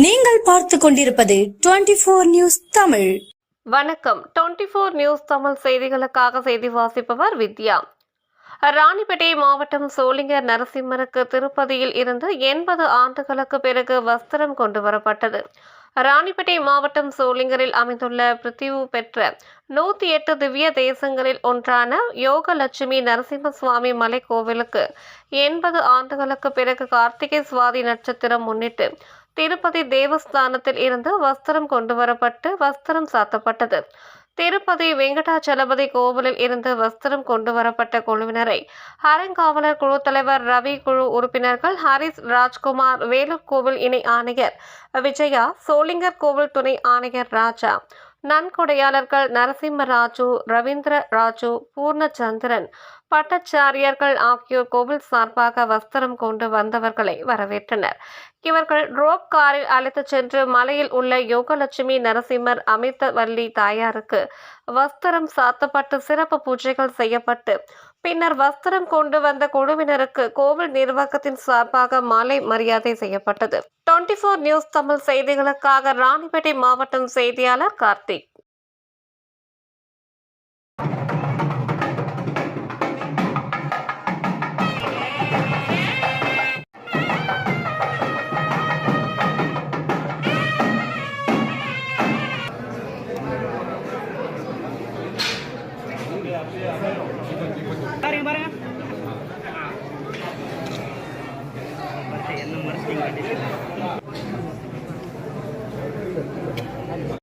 நீங்கள் பார்த்து கொண்டிருப்பது 24 நியூஸ் தமிழ். வணக்கம். 24 நியூஸ் தமிழ் செய்திகளுக்காக செய்தி வாசிப்பவர் வித்யா. ராணிப்பேட்டை மாவட்டம் சோளிங்கர் நரசிம்மருக்கு திருப்பதியில் இருந்து 80 ஆண்டுகளுக்கு பிறகு வஸ்திரம் கொண்டு வரப்பட்டது. ராணிப்பேட்டை மாவட்டம் சோளிங்கரில் அமைந்துள்ள பிரித்திவு பெற்ற 108 திவ்ய தேசங்களில் ஒன்றான யோகலட்சுமி நரசிம்ம சுவாமி மலை கோவிலுக்கு 80 ஆண்டுகளுக்கு பிறகு கார்த்திகை சுவாதி நட்சத்திரம் முன்னிட்டு திருப்பதி தேவஸ்தானத்தில் இருந்து வஸ்திரம் கொண்டு வரப்பட்டு வஸ்திரம் சாத்தப்பட்டது. திருப்பதி வெங்கடாச்சலபதி கோவிலில் இருந்து வஸ்திரம் கொண்டு வரப்பட்ட குழுவினரை அறங்காவலர் குழு தலைவர் ரவி, குழு உறுப்பினர்கள் ஹரிஸ், ராஜ்குமார், வேலூர் கோவில் இணை ஆணையர் விஜயா, சோளிங்கர் கோவில் துணை ஆணையர் ராஜா, நன்கொடையாளர்கள் நரசிம்ம ராஜு, ரவீந்திர ராஜு, பூர்ணச்சந்திரன், பட்டாச்சாரியர்கள் ஆகியோர் கோவில் சார்பாக வஸ்திரம் கொண்டு வந்தவர்களை வரவேற்றனர். இவர்கள் ரோப் காரில் அழைத்துச் சென்று மலையில் உள்ள யோகலட்சுமி நரசிம்மர் அமிர்தவல்லி தாயாருக்கு வஸ்திரம் சாத்தப்பட்டு சிறப்பு பூஜைகள் செய்யப்பட்டு பின்னர் வஸ்திரம் கொண்டு வந்த குழுவினருக்கு கோவில் நிர்வாகத்தின் சார்பாக மாலை மரியாதை செய்யப்பட்டது. 24 நியூஸ் தமிழ் செய்திகளுக்காக ராணிப்பேட்டை மாவட்டம் செய்தியாளர் கார்த்திக். பாருங்க என்ன மறைச்சிங்க